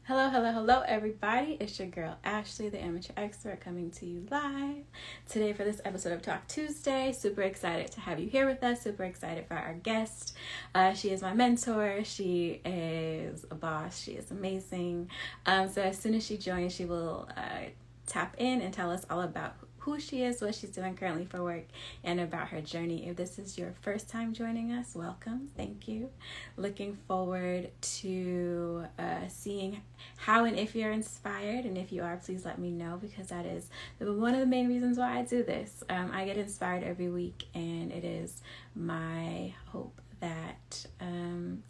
Hello, hello, hello, everybody. It's your girl Ashley, the amateur expert, coming to you live today for this episode of Talk Tuesday. Super excited to have you here with us. Super excited for our guest. She is my mentor. She is a boss. She is amazing. So as soon as she joins, she will tap in and tell us all about who she is, what she's doing currently for work, and about her journey. If this is your first time joining us, welcome. Thank you. Looking forward to seeing how and if you're inspired. And if you are, please let me know, because that is one of the main reasons why I do this. I get inspired every week, and it is my hope that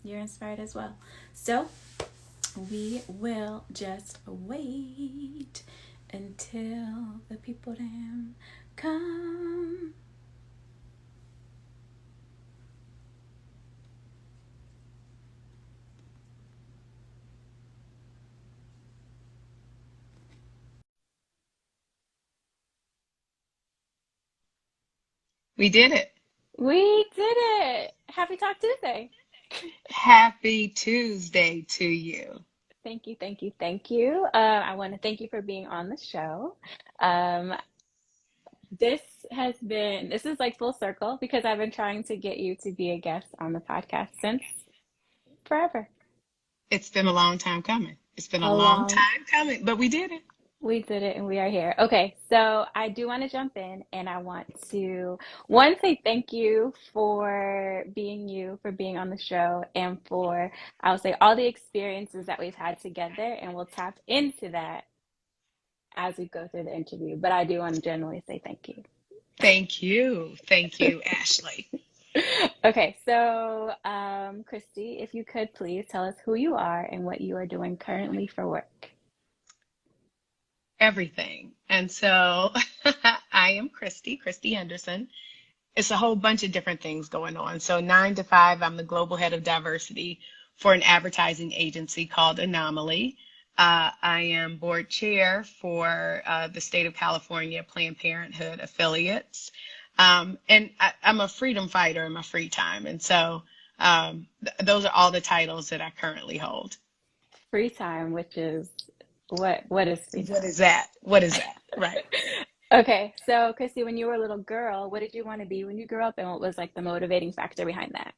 you're inspired as well. So we will just wait until the people them come. We did it. We did it. Happy Talk Tuesday. Happy Tuesday to you. Thank you, thank you, thank you. I want to thank you for being on the show. Um, this this is like full circle because I've been trying to get you to be a guest on the podcast since forever. It's been a long time coming. It's been a A long long time coming, but we did it. We did it and we are here. Okay, so I do want to jump in and I want to, one, say thank you, for being on the show, and for, I'll say, all the experiences that we've had together, and we'll tap into that as we go through the interview. But I do want to generally say thank you. Thank you. Thank you, Ashley. Okay, so Kristi, if you could please tell us who you are and what you are doing currently for work. Everything. And so I am Kristi Henderson. It's a whole bunch of different things going on. So 9 to 5, I'm the global head of diversity for an advertising agency called Anomaly. I am board chair for the state of California Planned Parenthood affiliates. I'm a freedom fighter in my free time. And so those are all the titles that I currently hold. Free time, which is what is free What time? is that? What is that? Right. Okay, so Christy, when you were a little girl, what did you want to be when you grew up, and what was like the motivating factor behind that?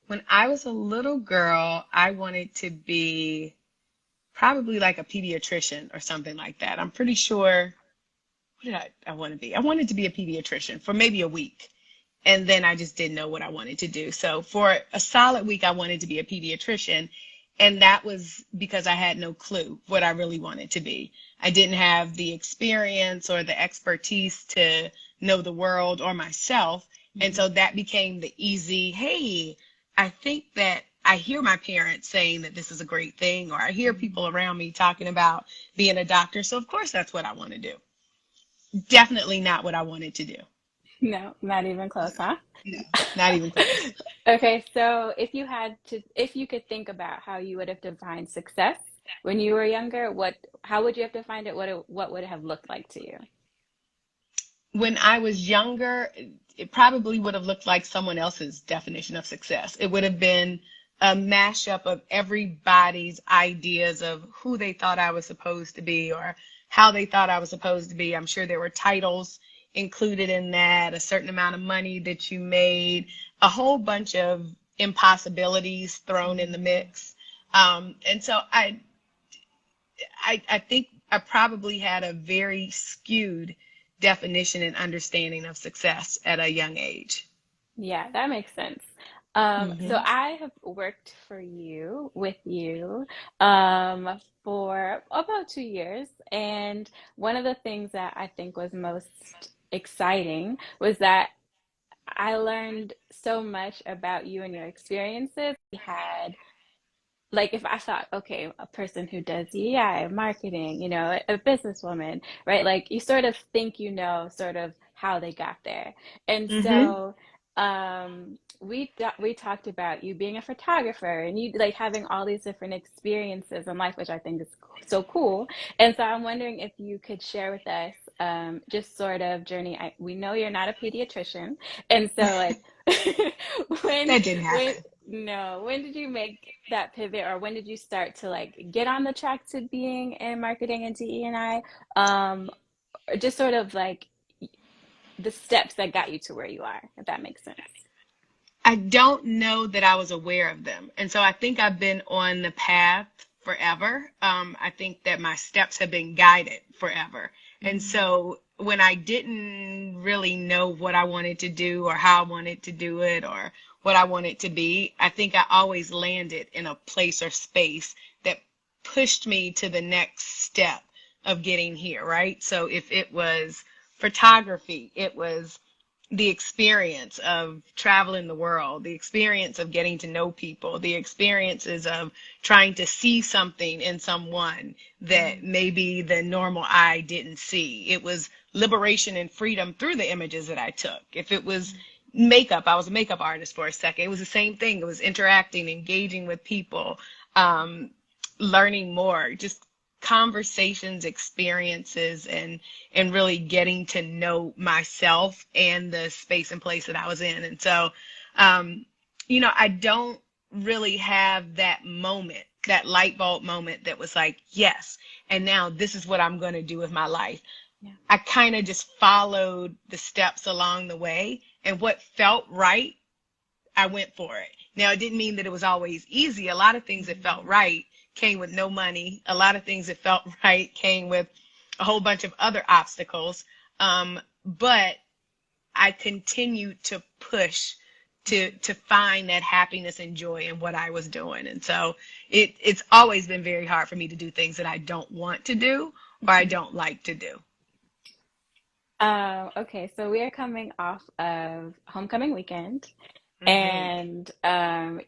When I was a little girl, I wanted to be probably like a pediatrician or something like that. I'm pretty sure. What did I want to be? I wanted to be a pediatrician for maybe a week. And then I just didn't know what I wanted to do. So for a solid week, I wanted to be a pediatrician. And that was because I had no clue what I really wanted to be. I didn't have the experience or the expertise to know the world or myself. And Mhm. so that became the easy, hey, I think that I hear my parents saying that this is a great thing, or I hear Mhm. people around me talking about being a doctor. So of course that's what I want to do. Definitely not what I wanted to do. No, not even close, huh? No, not even close. Okay, so if you could think about how you would have defined success when you were younger, how would you have defined it? What would it have looked like to you? When I was younger, it probably would have looked like someone else's definition of success. It would have been a mashup of everybody's ideas of who they thought I was supposed to be or how they thought I was supposed to be. I'm sure there were titles included in that, a certain amount of money that you made, a whole bunch of impossibilities thrown in the mix. And so I think I probably had a very skewed definition and understanding of success at a young age. Yeah, that makes sense. So Hmm. I have worked with you, for about 2 years. And one of the things that I think was most exciting was that I learned so much about you and your experiences. We had, like, if I thought, okay, a person who does DEI, marketing, a businesswoman, right? Like, you sort of think sort of how they got there. And Hmm. so we talked about you being a photographer and you like having all these different experiences in life, which I think is so cool. And so I'm wondering if you could share with us just sort of journey. We know you're not a pediatrician, and so like when That didn't when happen. No. When did you make that pivot, or when did you start to like get on the track to being in marketing and DE&I? Or just sort of like the steps that got you to where you are, if that makes sense. I don't know that I was aware of them. And so I think I've been on the path forever. I think that my steps have been guided forever. And Mm, so when I didn't really know what I wanted to do or how I wanted to do it or what I wanted to be, I think I always landed in a place or space that pushed me to the next step of getting here, right? So if it was photography, it was the experience of traveling the world, the experience of getting to know people, the experiences of trying to see something in someone that mm, maybe the normal eye didn't see. It was liberation and freedom through the images that I took. If it was mm, makeup, I was a makeup artist for a second. It was the same thing. It was interacting, engaging with people, um, learning more, just conversations, experiences, and really getting to know myself and the space and place that I was in. And so, um, I don't really have that moment, that light bulb moment that was like, yes, and now this is what I'm going to do with my life. yeah. I kind of just followed the steps along the way, and what felt right, I went for it. Now, it didn't mean that it was always easy. A lot of things that felt Mm, right came with no money. A lot of things that felt right came with a whole bunch of other obstacles. But I continued to push to find that happiness and joy in what I was doing. And so it's always been very hard for me to do things that I don't want to do or I mhm. don't like to do. Okay, so we are coming off of homecoming weekend, Hmm. and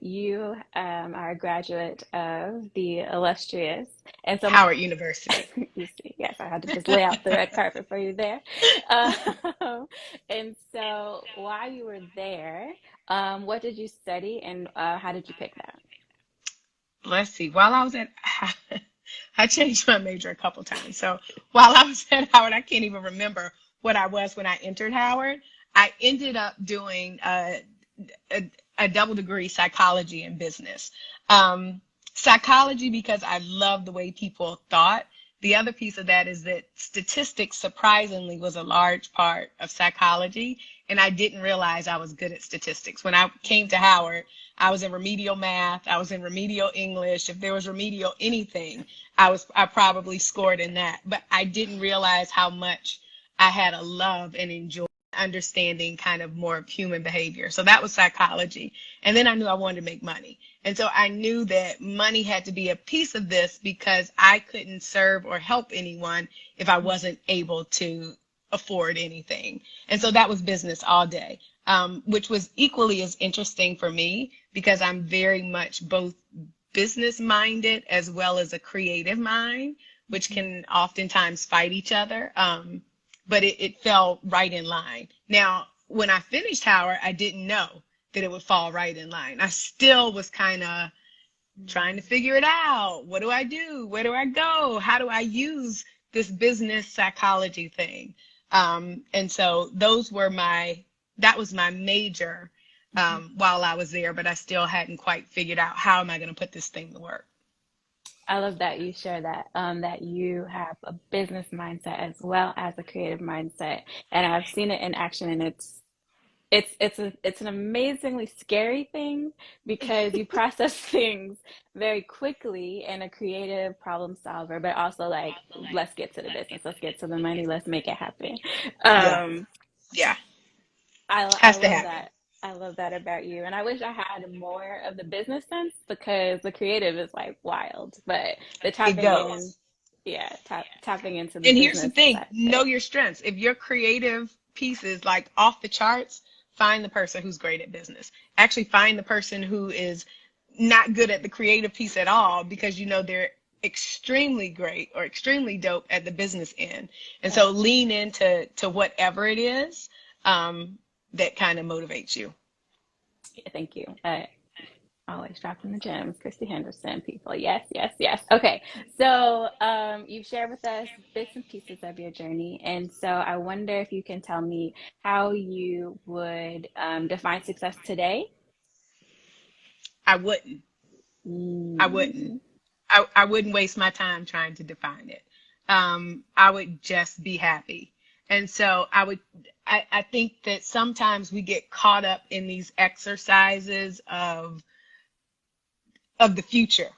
you are a graduate of the illustrious, and so Howard University. you see, yes, I had to just lay out the red carpet for you there. Um, and so while you were there, what did you study, and how did you pick that? Let's see. While I was at, I changed my major a couple times. So while I was at Howard, I can't even remember what I was when I entered Howard. I ended up doing a, a double degree psychology and business. Um, Psychology because I love the way people thought. The other piece of that is that statistics surprisingly was a large part of psychology, and I didn't realize I was good at statistics. When I came to Howard, I was in remedial math, I was in remedial English. If there was remedial anything, I probably scored in that. But I didn't realize how much I had a love and enjoy understanding kind of more of human behavior. So that was psychology. And then I knew I wanted to make money. And so I knew that money had to be a piece of this because I couldn't serve or help anyone if I wasn't able to afford anything. And so that was business all day, which was equally as interesting for me because I'm very much both business minded as well as a creative mind, which Mhm. can oftentimes fight each other. But it fell right in line. Now, when I finished Howard, I didn't know that it would fall right in line. I still was kind of trying to Mm, figure it out. What do I do? Where do I go? How do I use this business psychology thing? And so that was my major mhm. while I was there, but I still hadn't quite figured out how am I going to put this thing to work. I love that you share that, that you have a business mindset as well as a creative mindset, and I've seen it in action, and it's an amazingly scary thing because you process things very quickly and a creative problem solver, but also like let's get to the business, let's get to the money, let's make it happen. Yeah, Um, yeah, I has to love happen. that. I love that about you. And I wish I had more of the business sense because the creative is like wild, but the It tapping in, goes. yeah, tapping into the And here's the business thing, side of know it. your strengths. If your creative piece is like off the charts, find the person who's great at business. Actually, find the person who is not good at the creative piece at all because you know they're extremely great or extremely dope at the business end. And Yeah. so lean into whatever it is that kind of motivates you. Yeah, thank you. Always dropping the gems, Kristi Henderson, people. Yes, yes, yes. Okay, so you've shared with us bits and pieces of your journey, and so I wonder if you can tell me how you would define success today. I wouldn't. I wouldn't. Mm. I wouldn't waste my time trying to define it. I would just be happy. And so I think that sometimes we get caught up in these exercises of the future.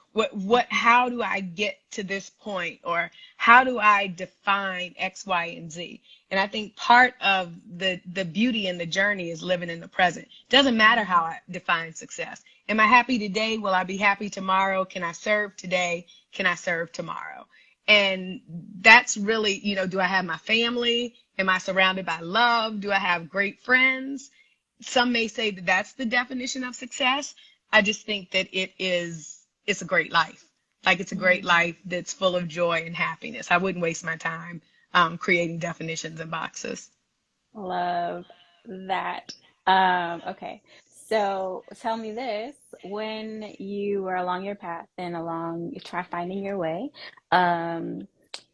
How do I get to this point? Or how do I define X, Y, and Z? And I think part of the beauty in the journey is living in the present. Doesn't matter how I define success. Am I happy today? Will I be happy tomorrow? Can I serve today? Can I serve tomorrow? And that's really, do I have my family? Am I surrounded by love? Do I have great friends? Some may say that that's the definition of success. I just think that it's a great life. Like, it's a great life that's full of joy and happiness. I wouldn't waste my time creating definitions and boxes. Love that. Okay. So tell me this, when you were along your path and along, you try finding your way, um,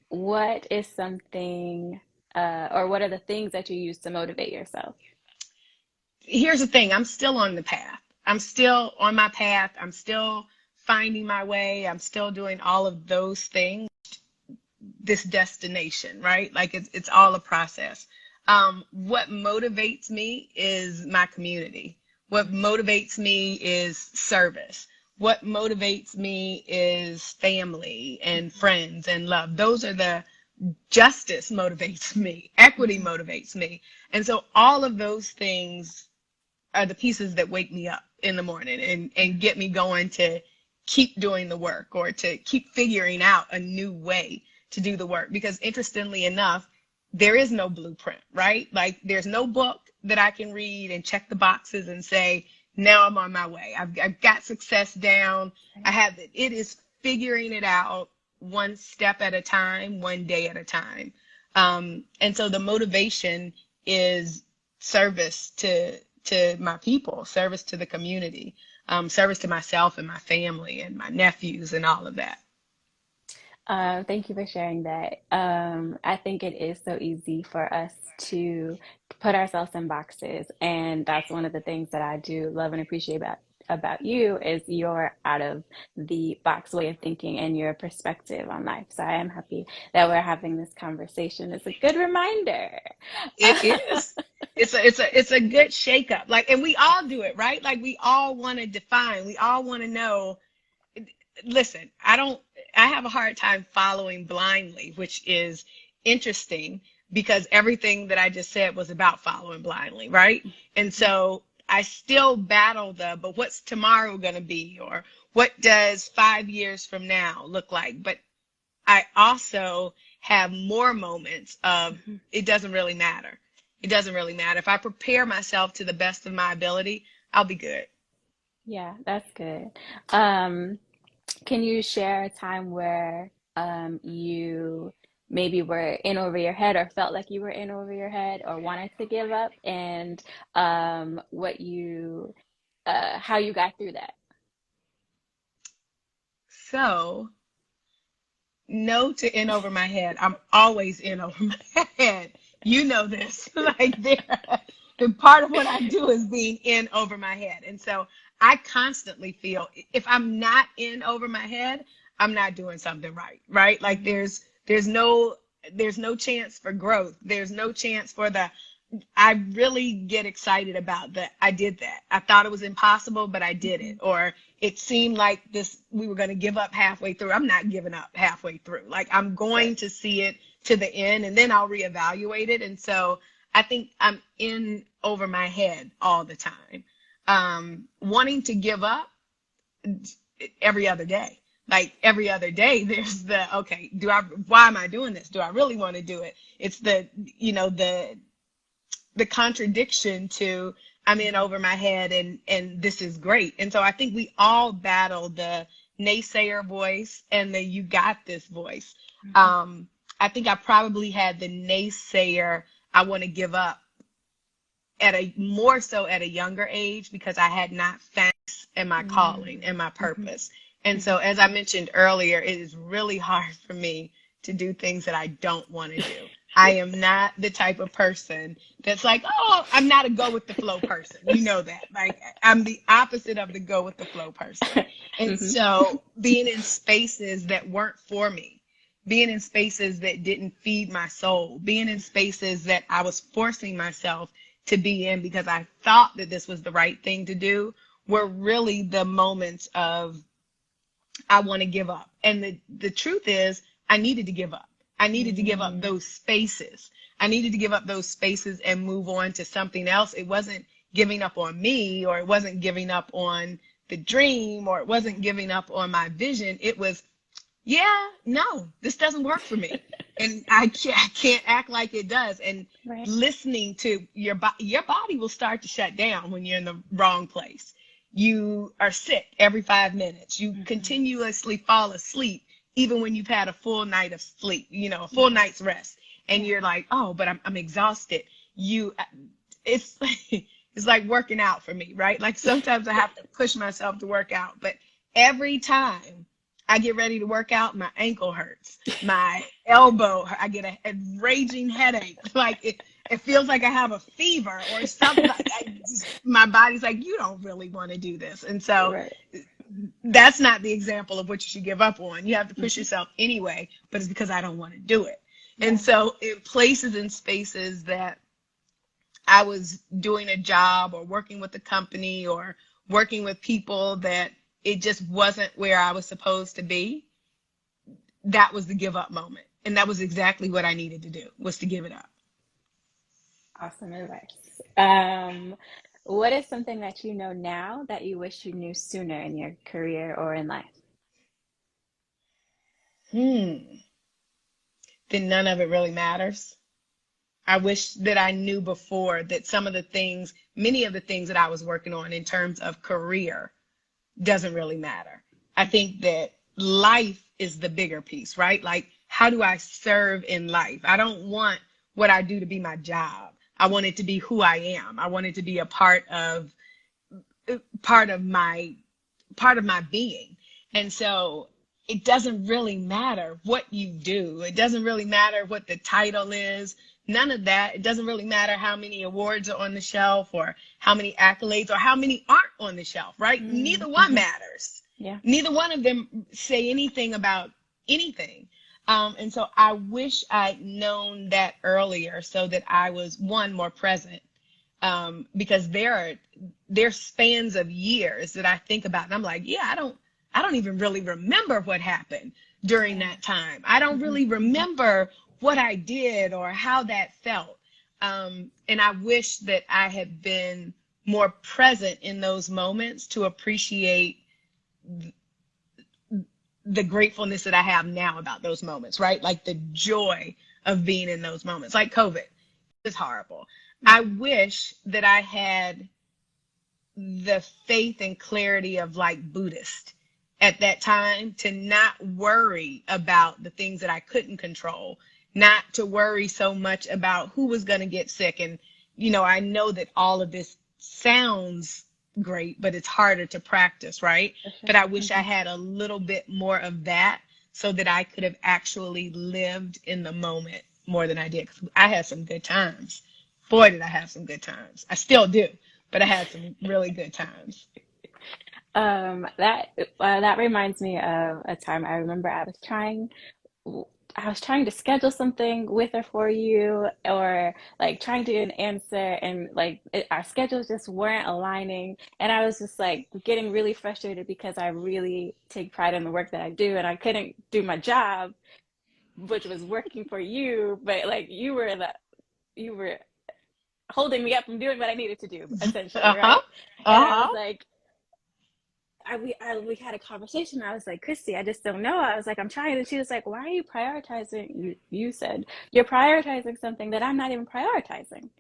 what is something, or what are the things that you use to motivate yourself? Here's the thing. I'm still on the path. I'm still on my path. I'm still finding my way. I'm still doing all of those things. This destination, right? Like, it's all a process. What motivates me is my community. What motivates me is service. What motivates me is family and friends and love. Those are the justice motivates me. Equity Mhm. motivates me. And so all of those things are the pieces that wake me up in the morning and get me going to keep doing the work, or to keep figuring out a new way to do the work. Because interestingly enough, there is no blueprint, right? Like, there's no book that I can read and check the boxes and say, now I'm on my way. I've got success down. I Right. have it. It is figuring it out one step at a time, one day at a time. And so the motivation is service to my people, service to the community, service to myself and my family and my nephews and all of that. Thank you for sharing that. I think it is so easy for us to put ourselves in boxes, and that's one of the things that I do love and appreciate about you is your out of the box way of thinking and your perspective on life. So I am happy that we're having this conversation. It's a good reminder. It is. It's a good shakeup. Like, and we all do it, right? Like, we all want to define. We all want to know. Listen, I have a hard time following blindly, which is interesting because everything that I just said was about following blindly, right? And so I still battle but what's tomorrow going to be? Or what does 5 years from now look like? But I also have more moments of, Mhm. it doesn't really matter. It doesn't really matter. If I prepare myself to the best of my ability, I'll be good. Yeah, that's good. Um, Can you share a time where you maybe were in over your head or felt like you were in over your head or wanted to give up, and what you how you got through that? So, no to in over my head. I'm always in over my head. You know this. Like, the part of what I do is being in over my head. And so I constantly feel if I'm not in over my head, I'm not doing something right, right? Like, Mhm. there's no chance for growth. There's no chance for I really get excited about that. I did that. I thought it was impossible, but I did it. Mhm. Or it seemed like we were going to give up halfway through. I'm not giving up halfway through. Like, I'm Right. going to see it to the end, and then I'll reevaluate it. And so I think I'm in over my head all the time. Wanting to give up every other day. Like, every other day, there's okay, why am I doing this? Do I really want to do it? It's the contradiction to I'm in Mhm. over my head and this is great. And so I think we all battle the naysayer voice and the you got this voice. Mhm. Um, I think I probably had the naysayer, I want to give up, at a more so at a younger age, because I had not found in my calling Mm. and my Mhm. purpose. And so, Mhm. as I mentioned earlier, it is really hard for me to do things that I don't want to do. I am not the type of person that's like, oh, I'm not a go with the flow person. You know that. Like, I'm the opposite of the go with the flow person. And Hmm. so being in spaces that weren't for me, being in spaces that didn't feed my soul, being in spaces that I was forcing myself to be in because I thought that this was the right thing to do, were really the moments of I want to give up. And the truth is, I needed to give up. I needed to give up Mm. those spaces. I needed to give up those spaces and move on to something else. It wasn't giving up on me, or it wasn't giving up on the dream, or it wasn't giving up on my vision. It was, yeah, no, this doesn't work for me. And I can't act like it does. And Right. listening to your body will start to shut down when you're in the wrong place. You are sick every 5 minutes. You Hmm. continuously fall asleep, even when you've had a full night of sleep, a full Yeah. night's rest. And Yeah. you're like, oh, but I'm exhausted. You, it's, it's like working out for me, right? Like sometimes I have to push myself to work out, but every time I get ready to work out, my ankle hurts, my elbow, I get a raging headache. Like it feels like I have a fever or something. Like my body's like, you don't really want to do this. And so Right. that's not the example of what you should give up on. You have to push Hmm. yourself anyway, but it's because I don't want to do it. And Yeah. so in places and spaces that I was doing a job or working with a company or working with people that it just wasn't where I was supposed to be, that was the give up moment. And that was exactly what I needed to do, was to give it up. Awesome advice. What is something that you know now that you wish you knew sooner in your career or in life? Hmm. Then none of it really matters. I wish that I knew before that some of the things, many of the things that I was working on in terms of career doesn't really matter. I think that life is the bigger piece, right? Like, how do I serve in life? I don't want what I do to be my job. I want it to be who I am. I want it to be a part of my part of my being. And so it doesn't really matter what you do. It doesn't really matter what the title is. None of that. It doesn't really matter how many awards are on the shelf or how many accolades or how many aren't on the shelf, right? Neither one Mm-hmm. matters. Yeah. Neither one of them say anything about anything. And so I wish I'd known that earlier so that I was, one, more present, because there's spans of years that I think about and I'm like, yeah, I don't even really remember what happened during Yeah. that time. I don't Hmm. really remember what I did or how that felt. And I wish that I had been more present in those moments to appreciate the gratefulness that I have now about those moments, right? Like the joy of being in those moments. Like COVID is horrible. I Hmm. wish that I had the faith and clarity of like Buddhist at that time to not worry about the things that I couldn't control, not to worry so much about who was going to get sick. And, I know that all of this sounds great, but it's harder to practice, right? For But sure. I wish I Hmm. had a little bit more of that so that I could have actually lived in the moment more than I did. 'Cause I had some good times. Boy, did I have some good times. I still do, but I had some really good times. That reminds me of a time I remember I was trying to schedule something with or for you, or like trying to get an answer, and like our schedules just weren't aligning. And I was just like getting really frustrated because I really take pride in the work that I do, and I couldn't do my job, which was working for you, but like you were holding me up from doing what I needed to do, essentially, Uh-huh. right? And I was Uh-huh. like, we had a conversation. I was like, Kristi, I just don't know. I was like, I'm trying. And she was like, why are you prioritizing? You said you're prioritizing something that I'm not even prioritizing.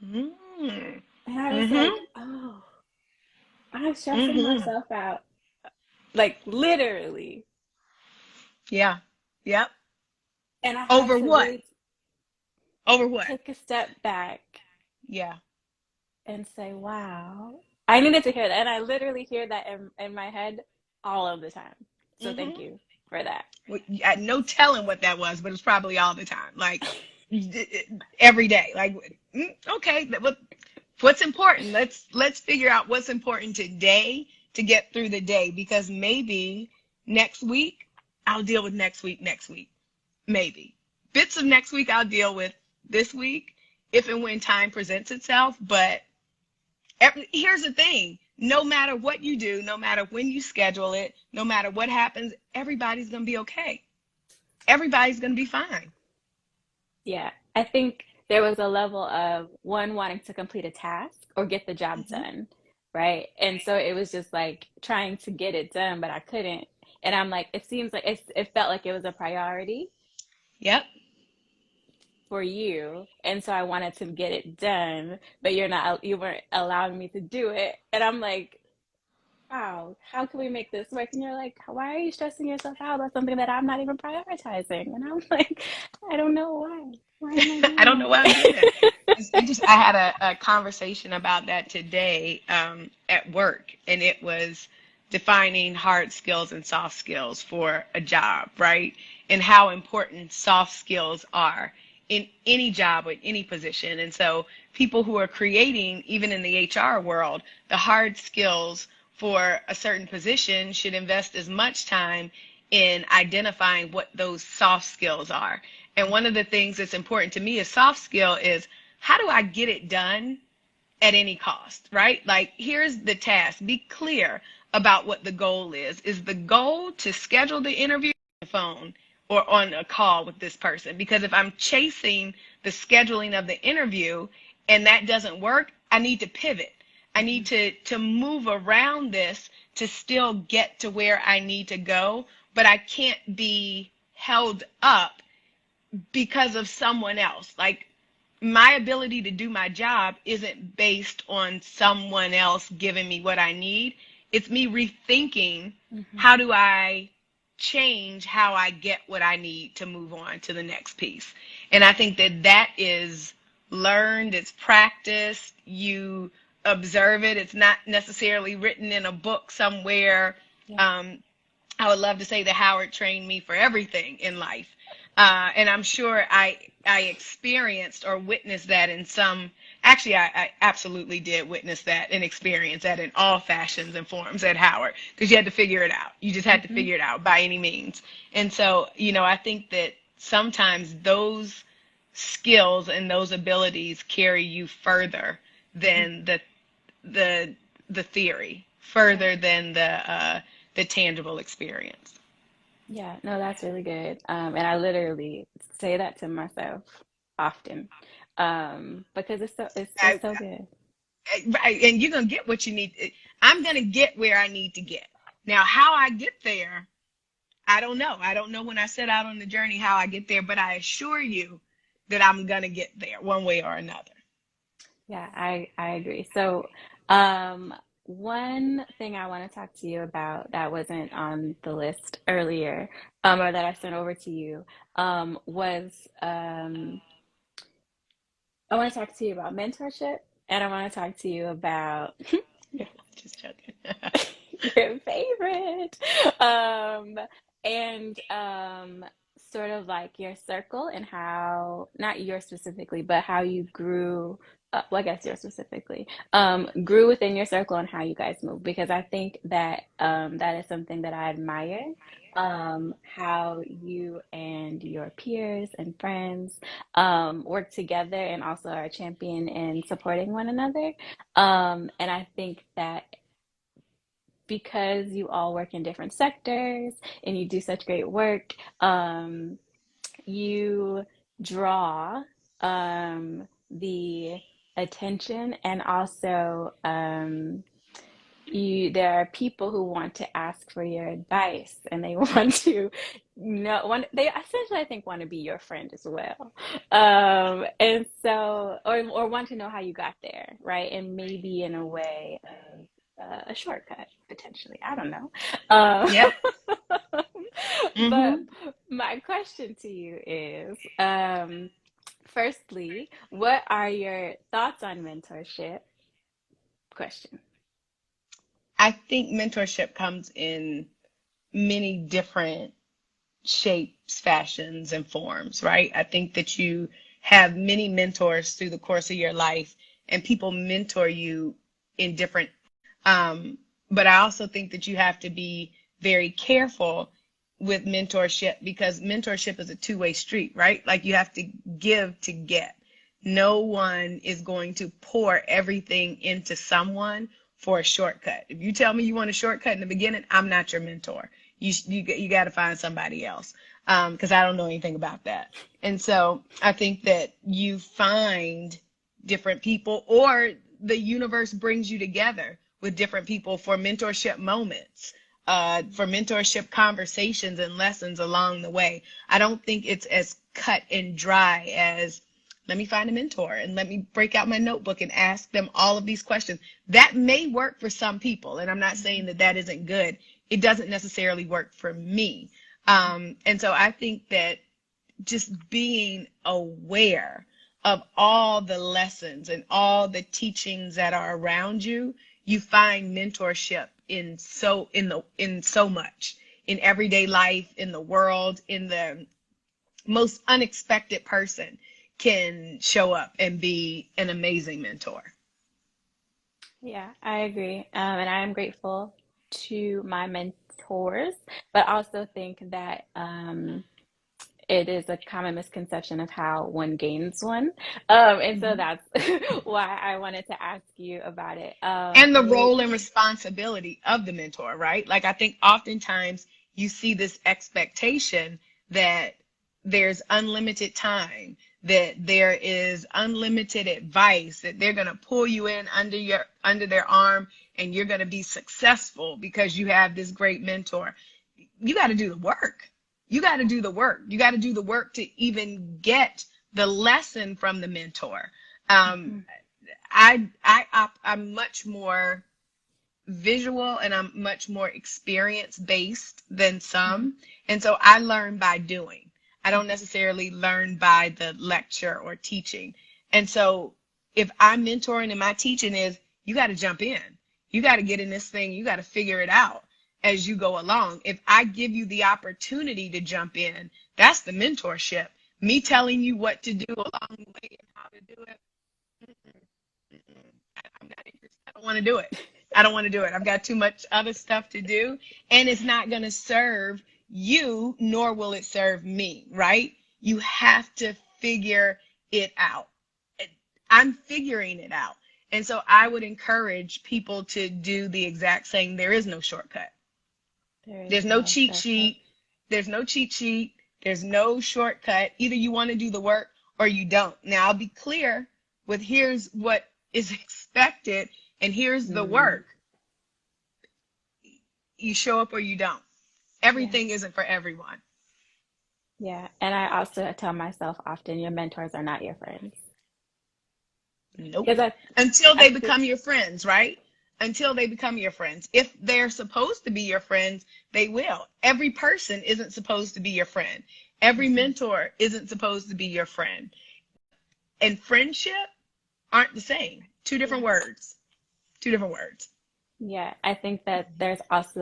Mm-hmm. And I was Mm-hmm. like, oh, I'm stressing Mm-hmm. myself out, like literally. Yeah. Yep. And I had Over to what? really Over what? take a step back Yeah. and say, wow, I needed to hear that. And I literally hear that in my head all of the time. So thank Mm-hmm. you for that. Well, no telling what that was, but it's probably all the time. Like, every day. Like, okay, what's important? Let's figure out what's important today to get through the day, because maybe next week I'll deal with next week next week. Maybe bits of next week I'll deal with this week if and when time presents itself. But here's the thing: no matter what you do, no matter when you schedule it, no matter what happens, everybody's gonna be okay. Everybody's gonna be fine. Yeah, I think there was a level of one wanting to complete a task or get the job Hmm. done, right? And so it was just like trying to get it done, but I couldn't. And I'm like, it seems like it felt like it was a priority Yep. for you, and so I wanted to get it done, but you weren't allowing me to do it. And I'm like, wow, how can we make this work? And you're like, why are you stressing yourself out about something that I'm not even prioritizing? And I'm like, I don't know why. Why am I I doing don't know why I'm doing that. that? I had a conversation about that today at work, and it was defining hard skills and soft skills for a job, right? And how important soft skills are in any job or any position. And so people who are creating, even in the HR world, the hard skills for a certain position should invest as much time in identifying what those soft skills are. And one of the things that's important to me as soft skill is, how do I get it done at any cost, right? Like, here's the task. Be clear about what the goal is. Is the goal to schedule the interview on the phone or on a call with this person? Because if I'm chasing the scheduling of the interview and that doesn't work, I need to pivot. I need to move around this to still get to where I need to go, but I can't be held up because of someone else. Like, my ability to do my job isn't based on someone else giving me what I need. It's me rethinking, Mhm. how do I change how I get what I need to move on to the next piece. And I think that that is learned, it's practiced, you observe it. It's not necessarily written in a book somewhere. Yeah. Um, I would love to say that Howard trained me for everything in life. And I'm sure I experienced or witnessed that in some, actually, I absolutely did witness that and experience that in all fashions and forms at Howard, because you had to figure it out. You just had to Mhm. figure it out by any means. And so, I think that sometimes those skills and those abilities carry you further Mhm. than the the theory, Yeah. further than the tangible experience. Yeah. No, that's really good. And I literally say that to myself often. Because it's I, so good. and you're gonna get what you need. I'm gonna get where I need to get. Now, how I get there, I don't know. I don't know when I set out on the journey how I get there, but I assure you that I'm gonna get there one way or another. Yeah, I agree. So, um, one thing I want to talk to you about that wasn't on the list earlier, or that I sent over to you, was I want to talk to you about mentorship, and I want to talk to you about Just joking. your favorite. Um, and sort of like your circle and how, not yours specifically, but how you grew, well, I guess yours specifically, grew within your circle and how you guys move. Because I think that that is something that I admire. How you and your peers and friends work together and also are a champion in supporting one another. And I think that because you all work in different sectors and you do such great work, you draw the attention and also there are people who want to ask for your advice and they want to they essentially I think want to be your friend as well, and so or want to know how you got there, right? And maybe in a way of a shortcut potentially, I don't know. Yep. But Hmm. my question to you is, firstly, what are your thoughts on mentorship? Question. I think mentorship comes in many different shapes, fashions, and forms, right? I think that you have many mentors through the course of your life, and people mentor you in different. Um, but I also think that you have to be very careful with mentorship, because mentorship is a two-way street, right? Like, you have to give to get. No one is going to pour everything into someone for a shortcut. If you tell me you want a shortcut in the beginning, I'm not your mentor. You got to find somebody else, because I don't know anything about that. And so I think that you find different people, or the universe brings you together with different people for mentorship moments, for mentorship conversations and lessons along the way. I don't think it's as cut and dry as, let me find a mentor and let me break out my notebook and ask them all of these questions. That may work for some people, and I'm not saying that that isn't good. It doesn't necessarily work for me. And so I think that just being aware of all the lessons and all the teachings that are around you, you find mentorship in so much, in everyday life, in the world, in the most unexpected person can show up and be an amazing mentor. Yeah, I agree. And I am grateful to my mentors, but also think that it is a common misconception of how one gains one. And so Mhm. that's why I wanted to ask you about it. And the You, role and responsibility of the mentor, right? Like, I think oftentimes you see this expectation that there's unlimited time, that there is unlimited advice, that they're going to pull you in under their arm, and you're going to be successful because you have this great mentor. You got to do the work. You got to do the work. You got to do the work to even get the lesson from the mentor. Um, Mhm. I'm much more visual, and I'm much more experience based than Mhm. some. And so I learn by doing. I don't necessarily learn by the lecture or teaching. And so if I'm mentoring and my teaching is, you got to jump in, you got to get in this thing, you got to figure it out as you go along. If I give you the opportunity to jump in, that's the mentorship. Me telling you what to do along the way and how to do it, I'm not interested. I don't want to do it. I don't want to do it. I've got too much other stuff to do, and it's not going to serve you, nor will it serve me, right? You have to figure it out. I'm figuring it out. And so I would encourage people to do the exact same. There is no shortcut. There is There's no no cheat shortcut. sheet. There's no cheat sheet. There's no shortcut. Either you want to do the work or you don't. Now, I'll be clear with, here's what is expected and here's the Mm, work. You show up or you don't. yeah, Everything isn't for everyone. yeah. And I also tell myself often, your mentors are not your friends. Nope. Because Until I they think, become your friends, right? Until they become your friends. If they're supposed to be your friends, they will. Every person isn't supposed to be your friend. Every mhm, mentor isn't supposed to be your friend. And friendship aren't the same. Two yeah. different words. Two different words. Yeah, I think that there's also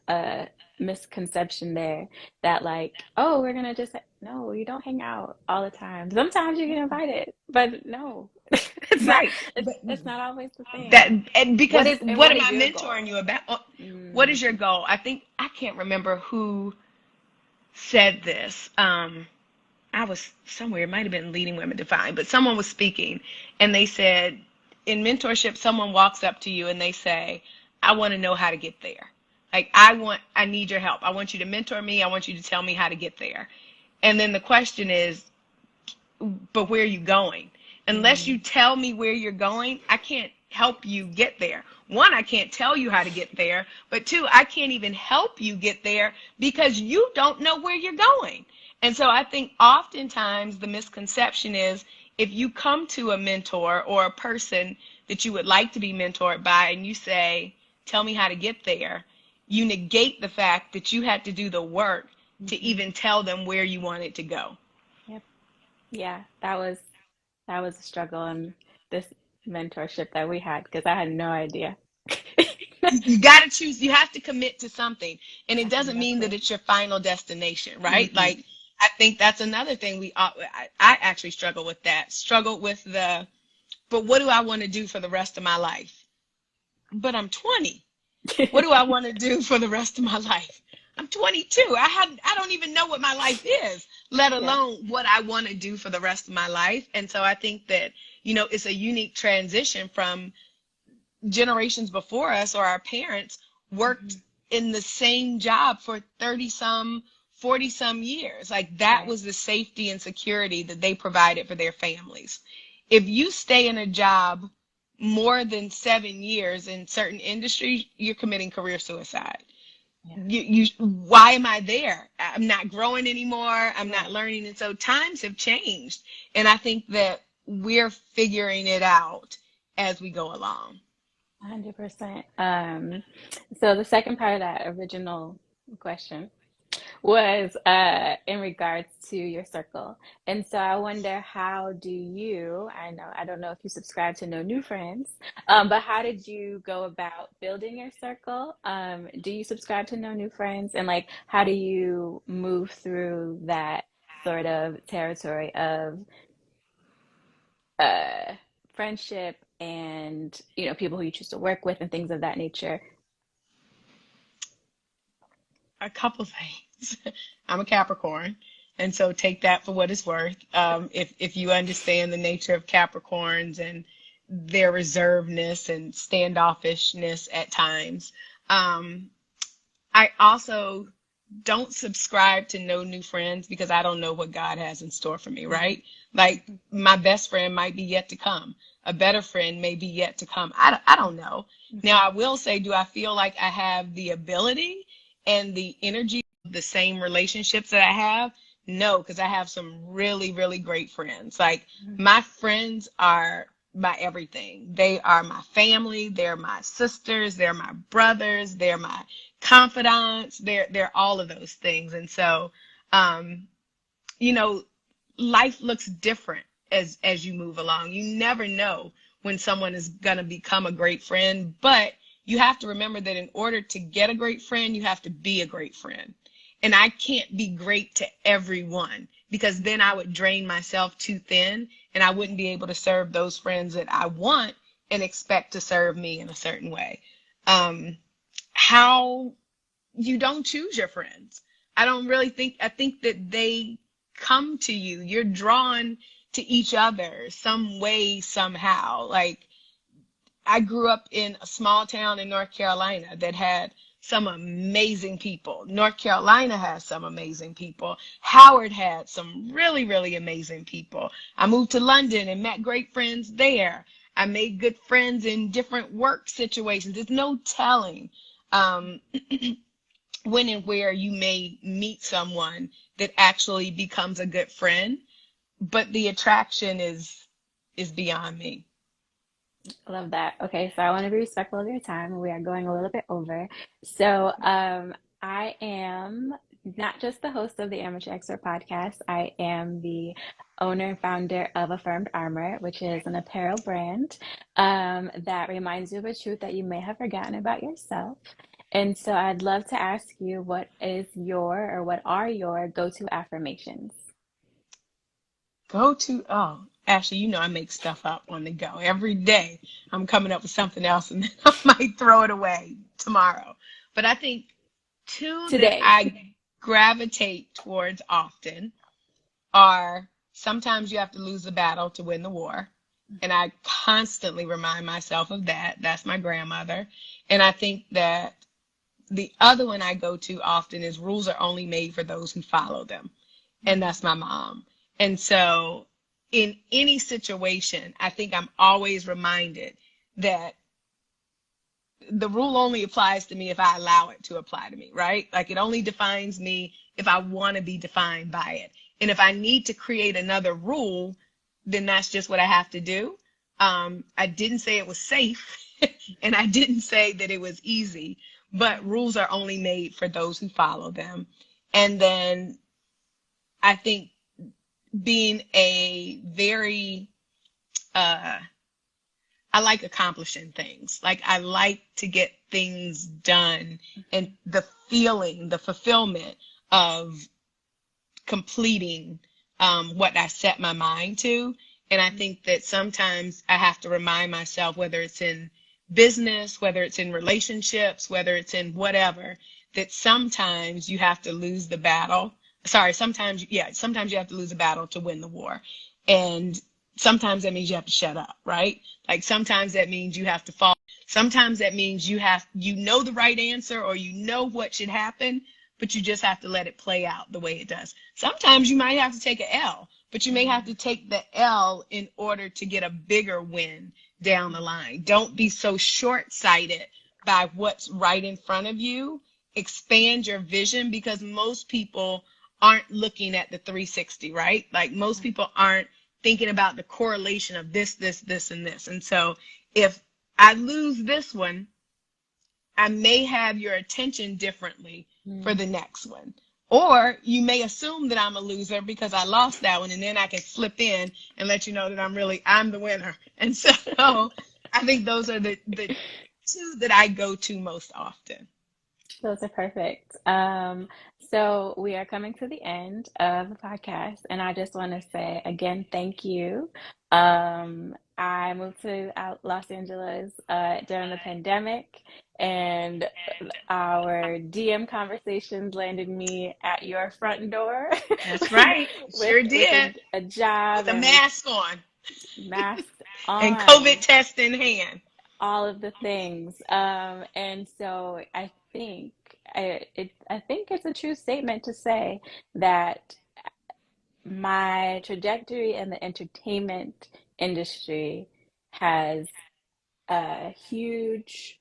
a misconception there that like, oh, we're gonna just no, you don't hang out all the time. Sometimes you get invited, but no, it's not. Right. But It's not always the that, thing. and because what What am is I your mentoring goal? you about? What Mm, is your goal? I think I can't remember who said this. I was somewhere, it might have been Leading Women Defined, but someone was speaking and they said, in mentorship, someone walks up to you and they say, I want to know how to get there. Like, I need your help. I want you to mentor me. I want you to tell me how to get there. And then the question is, but where are you going? Unless you mm, tell me where you're going, I can't help you get there. One, I can't tell you how to get there, but two, I can't even help you get there because you don't know where you're going. And so I think oftentimes the misconception is, if you come to a mentor or a person that you would like to be mentored by and you say, tell me how to get there, you negate the fact that you had to do the work to mhm. even tell them where you wanted to go. Yep. Yeah, that was a struggle in this mentorship that we had because I had no idea. You got to choose. You have to commit to something, and I it had doesn't no mean that clue. it's your final destination, right? Hmm. Like, I think that's another thing I actually struggle with that. Struggle with but what do I want to do for the rest of my life? But I'm 20. What do I want to do for the rest of my life? I'm 22. I don't even know what my life is, let Yeah. alone what I want to do for the rest of my life. And so I think that, it's a unique transition from generations before us, or our parents worked Mhm. in the same job for 30 some, 40 some years. Like that Right. was the safety and security that they provided for their families. If you stay in a job more than 7 years in certain industries, you're committing career suicide. Yeah. Why am I there? I'm not growing anymore. I'm not Right. learning. And so times have changed. And I think that we're figuring it out as we go along. 100%. So the second part of that original question was in regards to your circle. And so I wonder, how do you, I don't know if you subscribe to No New Friends, but how did you go about building your circle? Do you subscribe to No New Friends? And like, how do you move through that sort of territory of uh, friendship and, people who you choose to work with and things of that nature? A couple things. I'm a Capricorn, and so take that for what it's worth. If you understand the nature of Capricorns and their reservedness and standoffishness at times, I also don't subscribe to No New Friends because I don't know what God has in store for me, Mhm. right? Like Mhm. my best friend might be yet to come. A better friend may be yet to come. I don't know. Now, Mhm. I will say, do I feel like I have the ability and the energy of the same relationships that I have? No, because I have some really, really great friends. Like Mhm. my friends are my everything. They are my family. They're my sisters. They're my brothers. They're my confidants. They're all of those things. And so, um, you know, life looks different as you move along. You never know when someone is going to become a great friend, but you have to remember that in order to get a great friend, you have to be a great friend. And I can't be great to everyone because then I would drain myself too thin and I wouldn't be able to serve those friends that I want and expect to serve me in a certain way. Um, how you don't choose your friends. I think that they come to you. You're drawn to each other some way, somehow. Like I grew up in a small town in North Carolina that had some amazing people. North Carolina has some amazing people. Howard had some really, really amazing people. I moved to London and met great friends there. I made good friends in different work situations. There's no telling. Um, when and where you may meet someone that actually becomes a good friend, but the attraction is beyond me. Love that. Okay, so I want to be respectful of your time. We are going a little bit over. So, I am not just the host of the Amateur Expert podcast, I am the owner and founder of Affirmed Armor, which is an apparel brand that reminds you of a truth that you may have forgotten about yourself. And so, I'd love to ask you, what are your go-to affirmations? Go to, oh, Ashley, I make stuff up on the go. Every day I'm coming up with something else and then I might throw it away tomorrow. But I think two that Today. I gravitate towards often are sometimes you have to lose the battle to win the war. And I constantly remind myself of that. That's my grandmother. And I think that the other one I go to often is rules are only made for those who follow them. And Mhm. that's my mom. And so in any situation, I think I'm always reminded that the rule only applies to me if I allow it to apply to me, right? Like it only defines me if I want to be defined by it. And if I need to create another rule, then that's just what I have to do. I didn't say it was safe and I didn't say that it was easy, but rules are only made for those who follow them. And then I think being a very, uh, I like accomplishing things. Like I like to get things done and the feeling, the fulfillment of completing what I set my mind to. And I think that sometimes I have to remind myself, whether it's in business, whether it's in relationships, whether it's in whatever, that sometimes you have to lose the battle. Sorry, sometimes you have to lose a battle to win the war. And sometimes that means you have to shut up, right? Like sometimes that means you have to fall. Sometimes that means you know the right answer or you know what should happen, but you just have to let it play out the way it does. Sometimes you might have to take an L, but you may have to take the L in order to get a bigger win down the line. Don't be so short-sighted by what's right in front of you. Expand your vision, because most people aren't looking at the 360, right? Like most people aren't thinking about the correlation of this, and this. And so if I lose this one, I may have your attention differently for the next one. Or you may assume that I'm a loser because I lost that one, and then I can slip in and let you know that I'm the winner. And so I think those are the two that I go to most often. Those are perfect. So we are coming to the end of the podcast, and I just want to say again, thank you. I moved to Los Angeles during the pandemic, and our DM conversations landed me at your front door That's right. with Sure did. a job With a and with mask on masks and COVID on, test in hand. all of the things. And so I think it's a true statement to say that my trajectory in the entertainment industry has a huge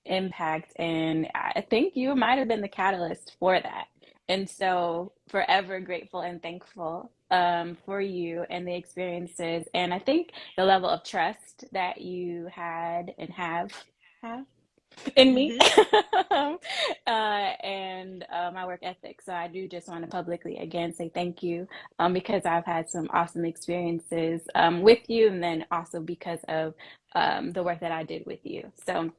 impact, and I think you might have been the catalyst for that. And so, forever grateful and thankful for you and the experiences, and I think the level of trust that you had and have in me, Mm-hmm. and my work ethic. So I do just want to publicly again say thank you, because I've had some awesome experiences with you, and then also because of the work that I did with you. So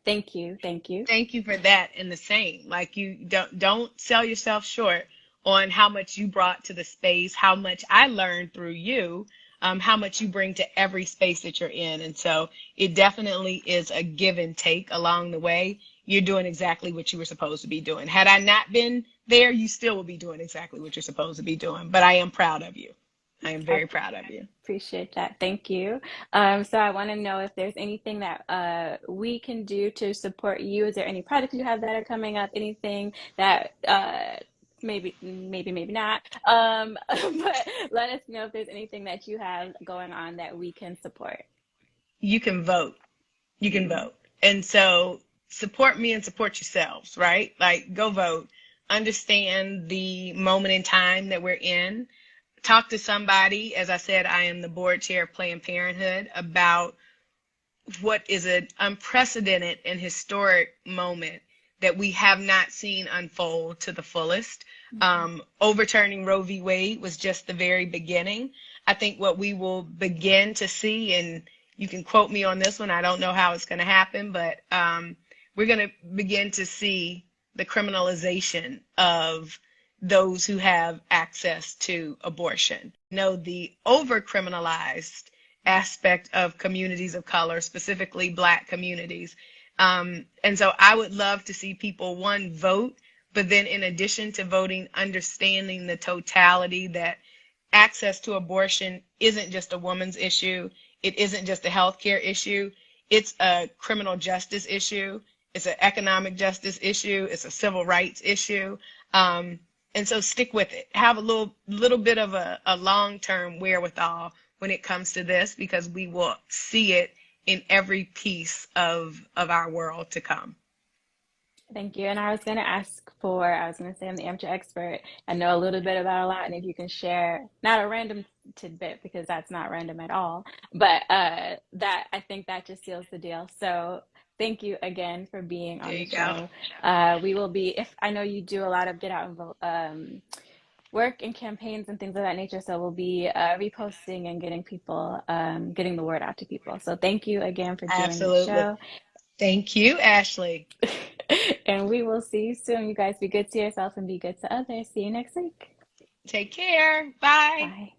thank you, thank you. Thank you for that, and the same. Like, you don't sell yourself short on how much you brought to the space, how much I learned through you, how much you bring to every space that you're in. And so it definitely is a give and take along the way. You're doing exactly what you were supposed to be doing. Had I not been there, you still will be doing exactly what you're supposed to be doing. But I am proud of you. I am I very proud of you. appreciate that. Thank you. So I want to know if there's anything that we can do to support you. Is there any projects you have that are coming up? Anything that maybe not. But let us know if there's anything that you have going on that we can support. You can vote. You can Mm. vote. And so support me and support yourselves, right? Like, go vote. Understand the moment in time that we're in. Talk to somebody. As I said, I am the board chair of Planned Parenthood, about what is an unprecedented and historic moment that we have not seen unfold to the fullest. Overturning Roe v. Wade was just the very beginning. I think what we will begin to see, and you can quote me on this one, I don't know how it's going to happen, but we're going to begin to see the criminalization of those who have access to abortion. The over criminalized aspect of communities of color, specifically Black communities. And so I would love to see people, one, vote, but then in addition to voting, understanding the totality that access to abortion isn't just a woman's issue. It isn't just a healthcare issue. It's a criminal justice issue. It's an economic justice issue. It's a civil rights issue. And so stick with it. Have a little bit of a long-term wherewithal when it comes to this, because we will see it in every piece of our world to come. Thank you. And I was going to say I'm the amateur expert. I know a little bit about a lot. And if you can share, not a random tidbit, because that's not random at all, but that I think that just seals the deal. So thank you again for being There on the you go. show. We will be, if I know you do a lot of get out and vote, work and campaigns and things of that nature. So we'll be reposting and getting the word out to people. So thank you again for doing the Absolutely. show. Thank you, Ashley. And we will see you soon. You guys be good to yourself and be good to others. See you next week. Take care. Bye. Bye.